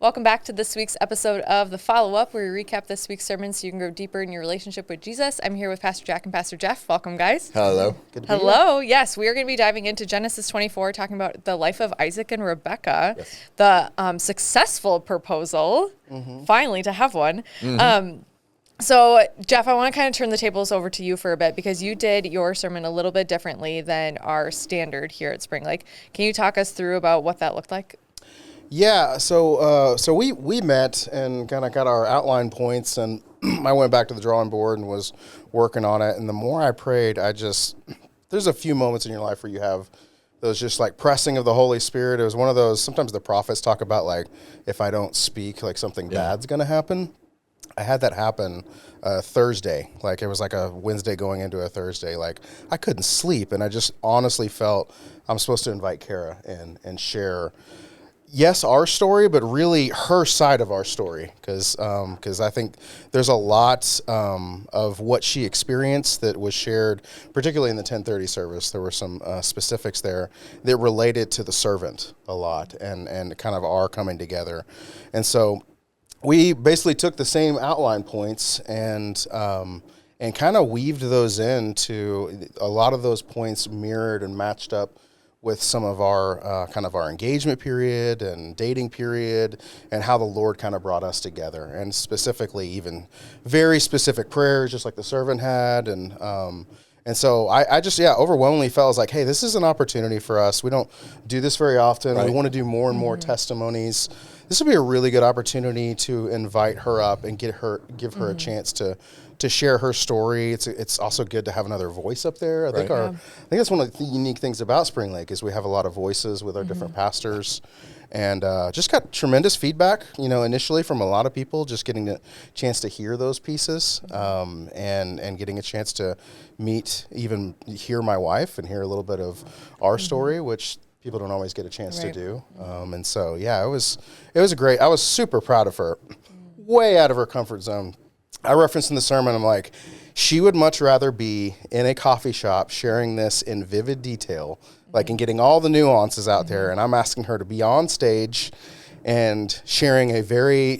Welcome back to this week's episode of The Follow-Up, where we recap this week's sermon so you can grow deeper in your relationship with Jesus. I'm here with Pastor Jack and Pastor Jeff. Welcome, guys. Hello. Good to be Hello. Yes, we are going to be diving into Genesis 24, talking about the life of Isaac and Rebekah, the successful proposal, finally to have one. So, Jeff, I want to kind of turn the tables over to you for a bit because you did your sermon a little bit differently than our standard here at Spring Lake. Can you talk us through about what that looked like? Yeah, so we met and kind of got our outline points, and I went back to the drawing board and was working on it. And the more I prayed, there's a few moments in your life where you have those just like pressing of the Holy Spirit. It was one of those, sometimes the prophets talk about like, if I don't speak, like something bad's going to happen. I had that happen Thursday. Like it was like a Wednesday going into a Thursday. Like I couldn't sleep, and I just honestly felt I'm supposed to invite Kara in and share, yes, our story, but really her side of our story, because I think there's a lot of what she experienced that was shared, particularly in the 10:30 service. There were some specifics there that related to the servant a lot, and kind of our coming together, and so we basically took the same outline points and kind of weaved those into a lot of those points mirrored and matched up with some of our kind of our engagement period and dating period and how the Lord kind of brought us together, and specifically even very specific prayers just like the servant had. And so I just, overwhelmingly felt like, hey, this is an opportunity for us. We don't do this very often. Right. We want to do more and more testimonies. This would be a really good opportunity to invite her up and give her a chance to share her story. It's also good to have another voice up there. I think that's one of the unique things about Spring Lake is we have a lot of voices with our different pastors, and just got tremendous feedback, initially from a lot of people, just getting a chance to hear those pieces, and getting a chance to hear my wife and hear a little bit of our story, which people don't always get a chance to do. And so, it was great. I was super proud of her, way out of her comfort zone. I referenced in the sermon, I'm like, she would much rather be in a coffee shop sharing this in vivid detail, and getting all the nuances out there. And I'm asking her to be on stage and sharing a very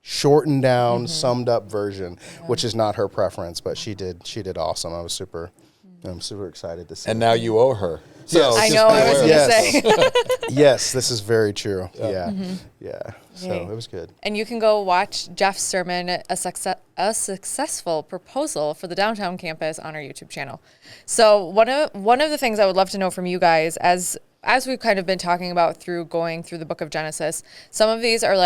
shortened down, summed up version, which is not her preference, but she did awesome. I'm super excited to see. And now you owe her. So yes. I know, I was going to say. Yes, this is very true. Yeah. So it was good. And you can go watch Jeff's sermon, A Successful Proposal for the Downtown Campus, on our YouTube channel. So one of the things I would love to know from you guys, as we've kind of been talking about going through the book of Genesis, some of these are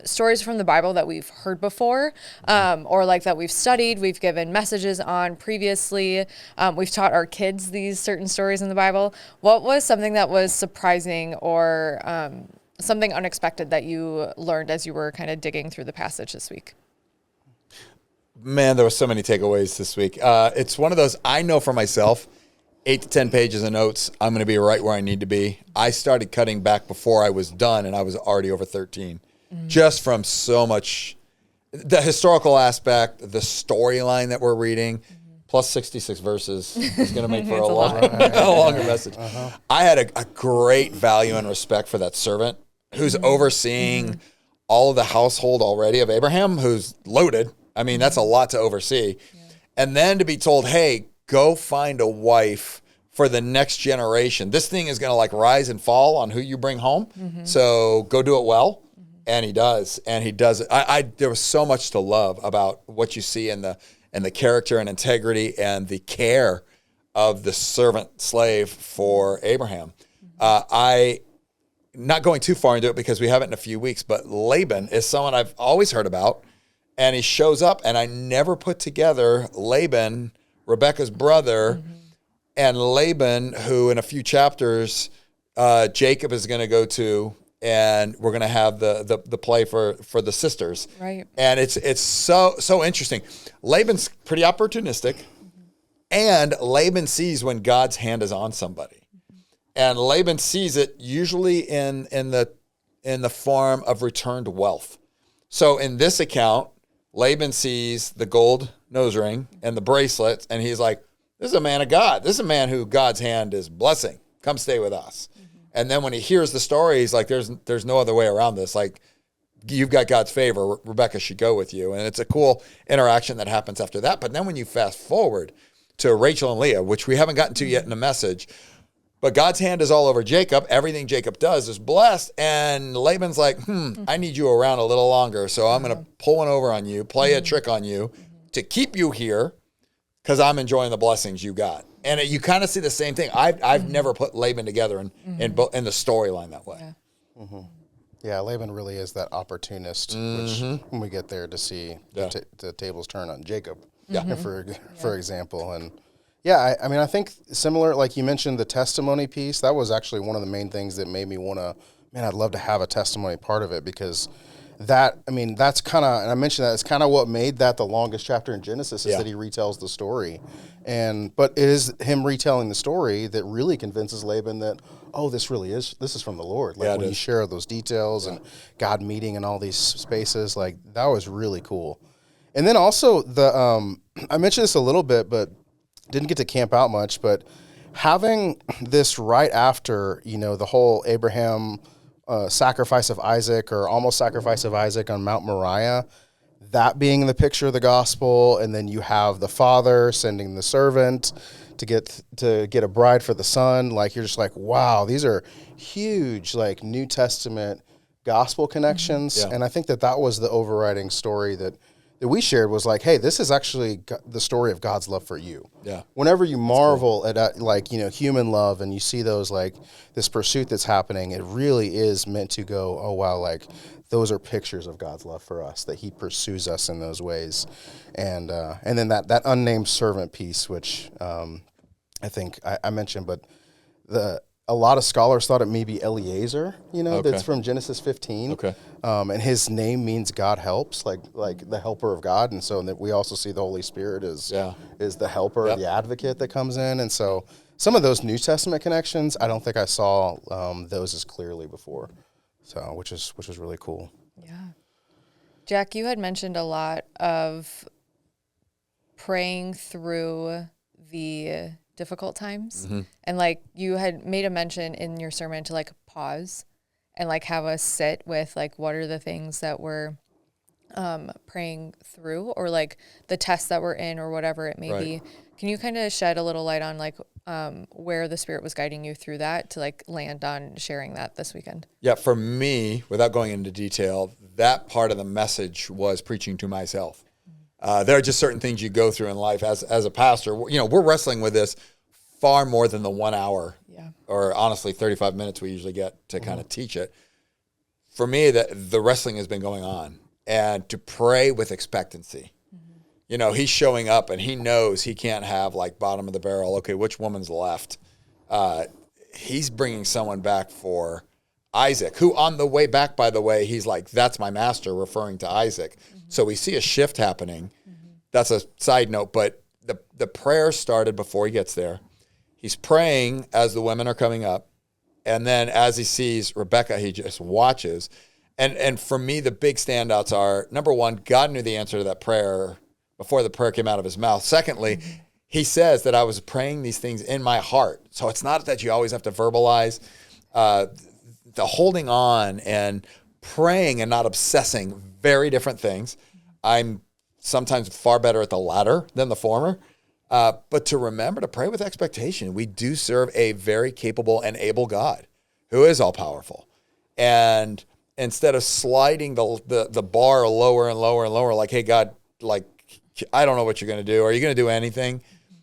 stories from the Bible that we've heard before, or that we've studied, we've given messages on previously. We've taught our kids these certain stories in the Bible. What was something that was surprising or something unexpected that you learned as you were kind of digging through the passage this week? Man, there were so many takeaways this week. It's one of those, I know for myself, 8 to 10 pages of notes, I'm going to be right where I need to be. I started cutting back before I was done, and I was already over 13. Just from so much, the historical aspect, the storyline that we're reading, plus 66 verses is going to make for a longer message. I had a great value and respect for that servant who's overseeing all of the household already of Abraham, who's loaded. I mean, that's a lot to oversee. Yeah. And then to be told, hey, go find a wife for the next generation. This thing is going to rise and fall on who you bring home. So go do it well. And he does, and he does it. There was so much to love about what you see in the character and integrity and the care of the servant slave for Abraham. I not going too far into it because we have it in a few weeks, but Laban is someone I've always heard about, and he shows up, and I never put together Laban, Rebekah's brother, and Laban, who in a few chapters Jacob is going to go to. And we're going to have the play for the sisters. Right. And it's so interesting. Laban's pretty opportunistic, and Laban sees when God's hand is on somebody. And Laban sees it usually in the form of returned wealth. So in this account, Laban sees the gold nose ring and the bracelets, and he's like, this is a man of God. This is a man who God's hand is blessing. Come stay with us. And then when he hears the story, he's like, there's no other way around this. Like, you've got God's favor. Rebekah should go with you. And it's a cool interaction that happens after that. But then when you fast forward to Rachel and Leah, which we haven't gotten to yet in the message, but God's hand is all over Jacob. Everything Jacob does is blessed. And Laban's like, I need you around a little longer. So I'm going to pull one over on you, play a trick on you to keep you here because I'm enjoying the blessings you got. And you kind of see the same thing. I've never put Laban together in the storyline that way. Yeah. Yeah, Laban really is that opportunist, which when we get there to see the tables turn on Jacob, for example. And yeah, I mean, I think similar, like you mentioned, the testimony piece, that was actually one of the main things that made me want to, man, I'd love to have a testimony part of it because that, I mean, that's kind of, and I mentioned that, it's kind of what made that the longest chapter in Genesis is that he retells the story. But it is him retelling the story that really convinces Laban that, oh, this is from the Lord. Like when you share those details and God meeting in all these spaces, like that was really cool. And then also I mentioned this a little bit, but didn't get to camp out much, but having this right after, the whole Abraham sacrifice of Isaac or almost sacrifice of Isaac on Mount Moriah, that being the picture of the gospel, and then you have the father sending the servant to get a bride for the son. Like you're just like, wow, these are huge, like New Testament gospel connections. Yeah. And I think that was the overriding story that we shared was like, hey, this is actually the story of God's love for you. Yeah. Whenever you marvel at human love and you see those like this pursuit that's happening, it really is meant to go, oh wow, like those are pictures of God's love for us, that he pursues us in those ways. And then that unnamed servant piece, which I think I mentioned, but a lot of scholars thought it may be Eliezer, that's from Genesis 15. Okay. And his name means God helps, like the helper of God. And so we also see the Holy Spirit is the helper, the advocate that comes in. And so some of those New Testament connections, I don't think I saw those as clearly before. So, which is really cool. Yeah. Jack, you had mentioned a lot of praying through the difficult times. And like you had made a mention in your sermon to like pause and like have us sit with like what are the things that we're praying through or like the tests that we're in or whatever it may be. Can you kind of shed a little light on like where the Spirit was guiding you through that to like land on sharing that this weekend? Yeah, for me, without going into detail, that part of the message was preaching to myself. There are just certain things you go through in life as a pastor. We're wrestling with this far more than the 1 hour or honestly 35 minutes we usually get to kind of teach it. For me, the wrestling has been going on, and to pray with expectancy. He's showing up and he knows he can't have like bottom of the barrel. Okay, which woman's left? He's bringing someone back for Isaac, who on the way back, by the way, he's like, that's my master, referring to Isaac. So we see a shift happening. That's a side note, but the prayer started before he gets there. He's praying as the women are coming up. And then as he sees Rebekah, he just watches. And for me, the big standouts are, number one, God knew the answer to that prayer before the prayer came out of his mouth. Secondly, he says that I was praying these things in my heart. So it's not that you always have to verbalize. The holding on and praying and not obsessing, very different things. I'm sometimes far better at the latter than the former. But to remember to pray with expectation. We do serve a very capable and able God who is all powerful. And instead of sliding the bar lower and lower and lower, like, hey, God, like, I don't know what you're going to do. Are you going to do anything?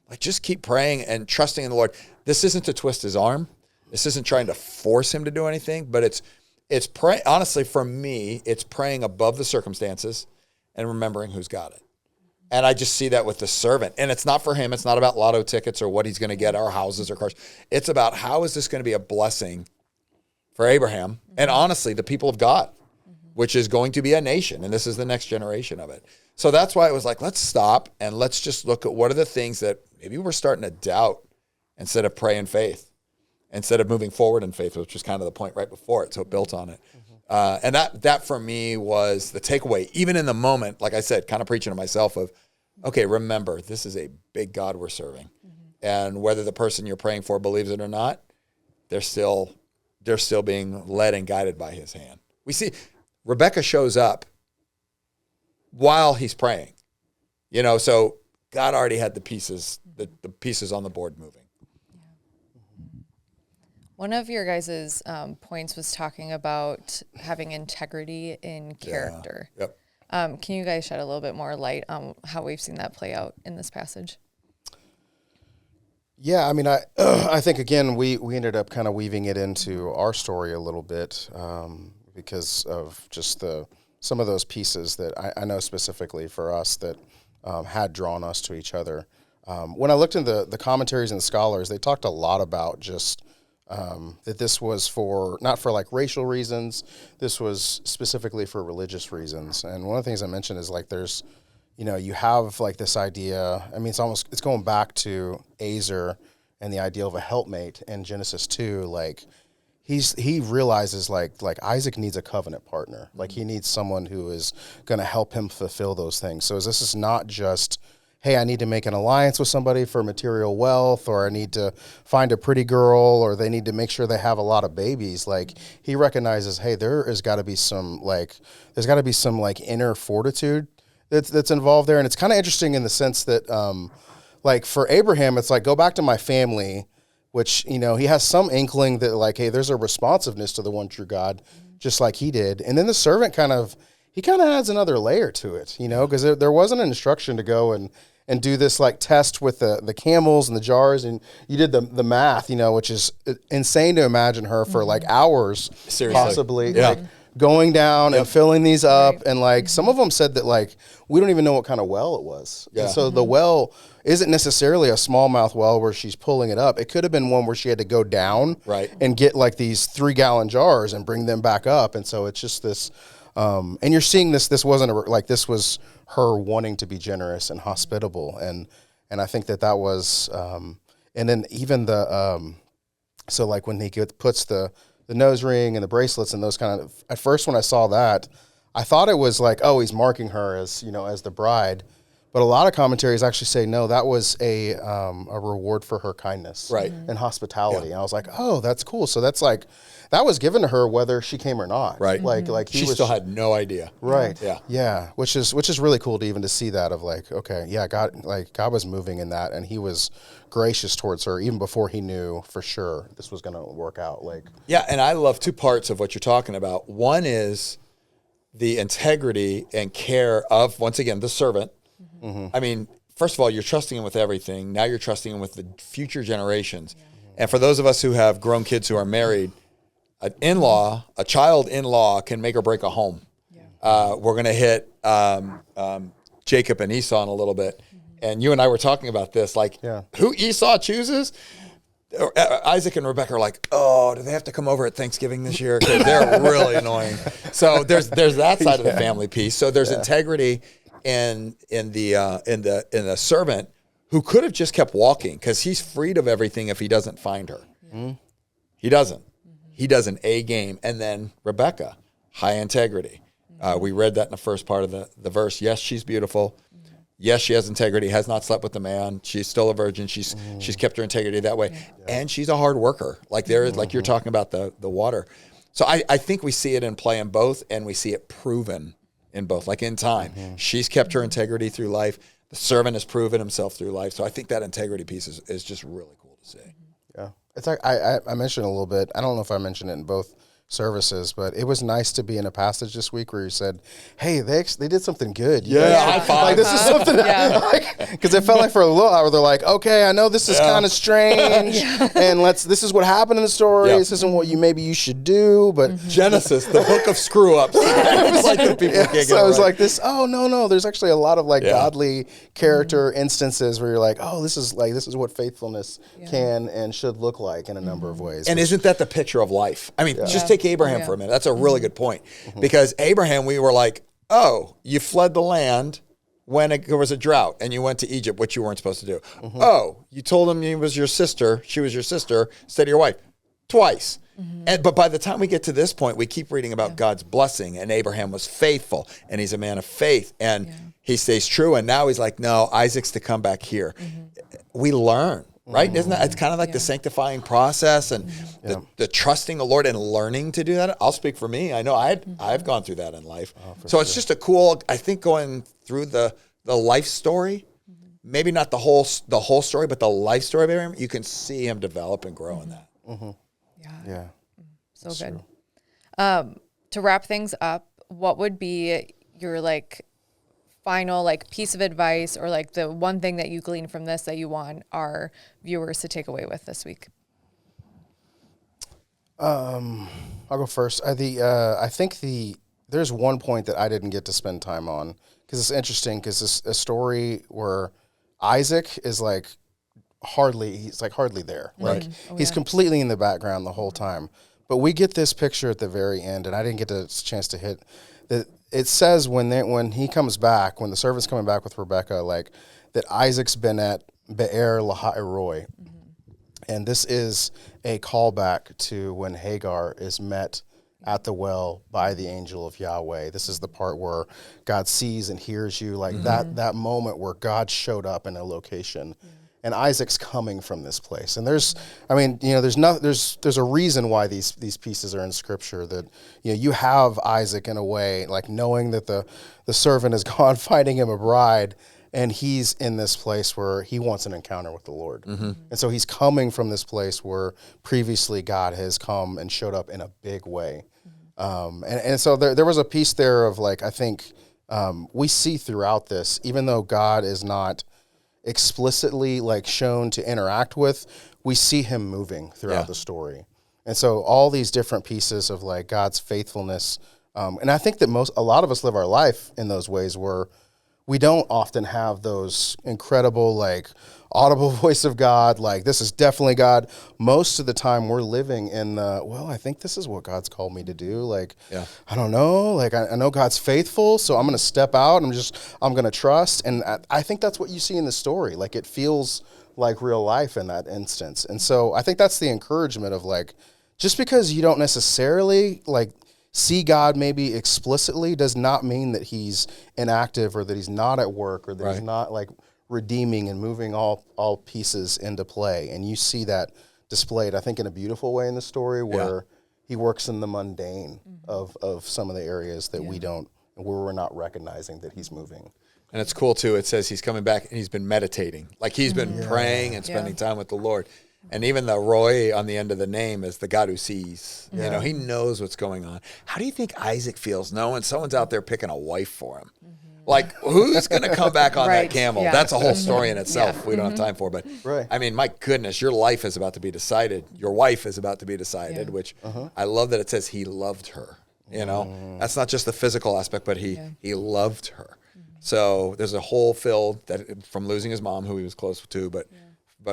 Like, just keep praying and trusting in the Lord. This isn't to twist his arm. This isn't trying to force him to do anything, but it's pray. Honestly, for me, it's praying above the circumstances and remembering who's got it. And I just see that with the servant. And it's not for him. It's not about lotto tickets or what he's going to get, or houses or cars. It's about how is this going to be a blessing for Abraham and honestly the people of God, which is going to be a nation. And this is the next generation of it. So that's why it was like, let's stop and let's just look at what are the things that maybe we're starting to doubt instead of pray in faith, instead of moving forward in faith, which was kind of the point right before it. So it built on it. And that for me was the takeaway, even in the moment, like I said, kind of preaching to myself of, okay, remember, this is a big God we're serving. And whether the person you're praying for believes it or not, they're still they're still being led and guided by his hand. We see Rebekah shows up while he's praying, so God already had the pieces on the board moving. One of your guys' points was talking about having integrity in character. Yeah. Yep. Can you guys shed a little bit more light on how we've seen that play out in this passage? Yeah, I mean, I think, again, we ended up kind of weaving it into our story a little bit because of just some of those pieces that I know specifically for us that had drawn us to each other. When I looked into the commentaries and the scholars, they talked a lot about just that this was not for like racial reasons. This was specifically for religious reasons. And one of the things I mentioned is like there's, you have like this idea. I mean, it's going back to Azer and the idea of a helpmate in Genesis 2. Like he realizes like Isaac needs a covenant partner. Like he needs someone who is going to help him fulfill those things. So this is not just, hey, I need to make an alliance with somebody for material wealth, or I need to find a pretty girl, or they need to make sure they have a lot of babies. Like he recognizes, hey, there's got to be some inner fortitude that's involved there. And it's kind of interesting in the sense that, like for Abraham, it's like, go back to my family, which, he has some inkling that like, hey, there's a responsiveness to the one true God, just like he did. And then the servant kind of adds another layer to it, because there wasn't an instruction to go and do this like test with the camels and the jars, and you did the math, which is insane to imagine her for like hours, Seriously. possibly, Yeah. like going down and filling these up, and like some of them said that like we don't even know what kind of well it was, and so the well isn't necessarily a smallmouth well where she's pulling it up. It could have been one where she had to go down and get like these 3-gallon jars and bring them back up, and so it's just this. And you're seeing this wasn't this was her wanting to be generous and hospitable. And I think that was, and then even so like when he puts the nose ring and the bracelets and those kind of, at first when I saw that, I thought it was like, oh, he's marking her as, as the bride. But a lot of commentaries actually say, no, that was a reward for her kindness and hospitality. And I was like, oh, that's cool. So that's like, that was given to her whether she came or not. Right. Like she still had no idea. Right. Yeah. Yeah. Which is really cool to even to see that of like, okay, yeah, God was moving in that, and he was gracious towards her even before he knew for sure this was going to work out. Like, yeah. And I love two parts of what you're talking about. One is the integrity and care of, once again, the servant. I mean, first of all, you're trusting him with everything. Now you're trusting him with the future generations. And for those of us who have grown kids who are married, a child in-law can make or break a home. We're going to hit Jacob and Esau in a little bit. And you and I were talking about this, like who Esau chooses. Isaac and Rebekah are like, oh, do they have to come over at Thanksgiving this year? Because they're really annoying. So there's that side of the family piece. So there's integrity in the servant who could have just kept walking because he's freed of everything if he doesn't find her. He doesn't. He does an A game. And then Rebekah, high integrity. We read that in the first part of the verse. Yes, she's beautiful. Yes, she has integrity, has not slept with the man. She's still a virgin. She's kept her integrity that way. And she's a hard worker. Like like you're talking about the water. So I think we see it in play in both, and we see it proven in both, like in time. She's kept her integrity through life. The servant has proven himself through life. So I think that integrity piece is just really cool to see. Yeah. It's like I mentioned a little bit. I don't know if I mentioned it in both services, but it was nice to be in a passage this week where you said, hey, they did something good. High five. Like this is something because it felt like for a little hour they're like, okay, I know this is kind of strange and this is what happened in the story. This isn't what you should do, but Genesis, the book of screw ups. Like the people can't get so it was right. like this, oh no, there's actually a lot of like godly character instances where you're like, oh, this is what faithfulness can and should look like in a number of ways. And isn't that the picture of life? I mean, just take Abraham for a minute. That's a really good point. Because Abraham, we were like, oh, you fled the land when there was a drought and you went to Egypt, which you weren't supposed to do. Oh, you told him she was your sister instead of your wife twice. But by the time we get to this point, we keep reading about God's blessing, and Abraham was faithful, and he's a man of faith, and he stays true. And now he's like, no, Isaac's to come back here. We learn right? Isn't that, it's kind of like the sanctifying process and the trusting the Lord and learning to do that. I'll speak for me. I know I've gone through that in life. So it's just a cool, I think, going through the life story, maybe not the whole story, but the life story of Abraham, you can see him develop and grow in that. Yeah. So good. To wrap things up, what would be your like final like piece of advice or like the one thing that you glean from this that you want our viewers to take away with this week? I'll go first. I think there's one point that I didn't get to spend time on because it's interesting because it's a story where Isaac is like hardly there. Like he's completely in the background the whole time. But we get this picture at the very end, and I didn't get a chance to hit that. It says when he comes back, when the servant's coming back with Rebekah, like that Isaac's been at Be'er Lahai-roi. And this is a callback to when Hagar is met at the well by the angel of Yahweh. This is the part where God sees and hears you, like that moment where God showed up in a location. And Isaac's coming from this place. And there's a reason why these pieces are in Scripture, that you have Isaac in a way, like knowing that the servant is gone finding him a bride, and he's in this place where he wants an encounter with the Lord. And so he's coming from this place where previously God has come and showed up in a big way. And so there was a piece there of like, I think we see throughout this, even though God is not explicitly like shown to interact with, we see him moving throughout the story. And so all these different pieces of like God's faithfulness, and I think that a lot of us live our life in those ways where we don't often have those incredible like audible voice of God, like this is definitely God. Most of the time we're living in I think this is what God's called me to do. Like, I don't know, like I know God's faithful, so I'm going to step out. I'm going to trust. And I think that's what you see in the story. Like it feels like real life in that instance. And so I think that's the encouragement of like, just because you don't necessarily like see God maybe explicitly does not mean that he's inactive or that he's not at work or that he's not like redeeming and moving all pieces into play. And you see that displayed, I think, in a beautiful way in the story where he works in the mundane of some of the areas that where we're not recognizing that he's moving. And it's cool too. It says he's coming back and he's been meditating, like he's been praying and spending time with the Lord. And even the Roy on the end of the name is the God who sees. He knows what's going on. How do you think Isaac feels knowing someone's out there picking a wife for him? Like, who's going to come back on that camel? That's a whole story in itself. We don't have time for. But, I mean, my goodness, your life is about to be decided. Your wife is about to be decided, which I love that it says he loved her. That's not just the physical aspect, but he loved her. So there's a whole field that from losing his mom, who he was close to, but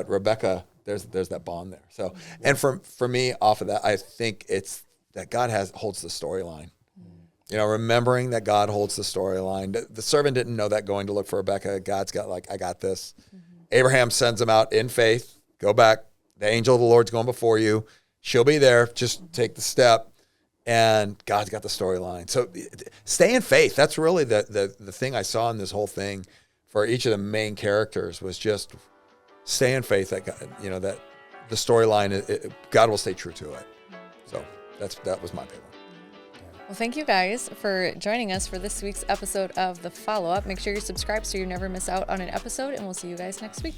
Rebekah, there's that bond there. So, and for me, off of that, I think it's that God holds the storyline. Remembering that God holds the storyline. The servant didn't know that going to look for Rebekah. God's got like, I got this. Abraham sends him out in faith. Go back. The angel of the Lord's going before you. She'll be there. Just take the step. And God's got the storyline. So stay in faith. That's really the thing I saw in this whole thing for each of the main characters was just stay in faith that God, that the storyline, God will stay true to it. So that was my big one. Well, thank you guys for joining us for this week's episode of The Follow-Up. Make sure you're subscribed so you never miss out on an episode, and we'll see you guys next week.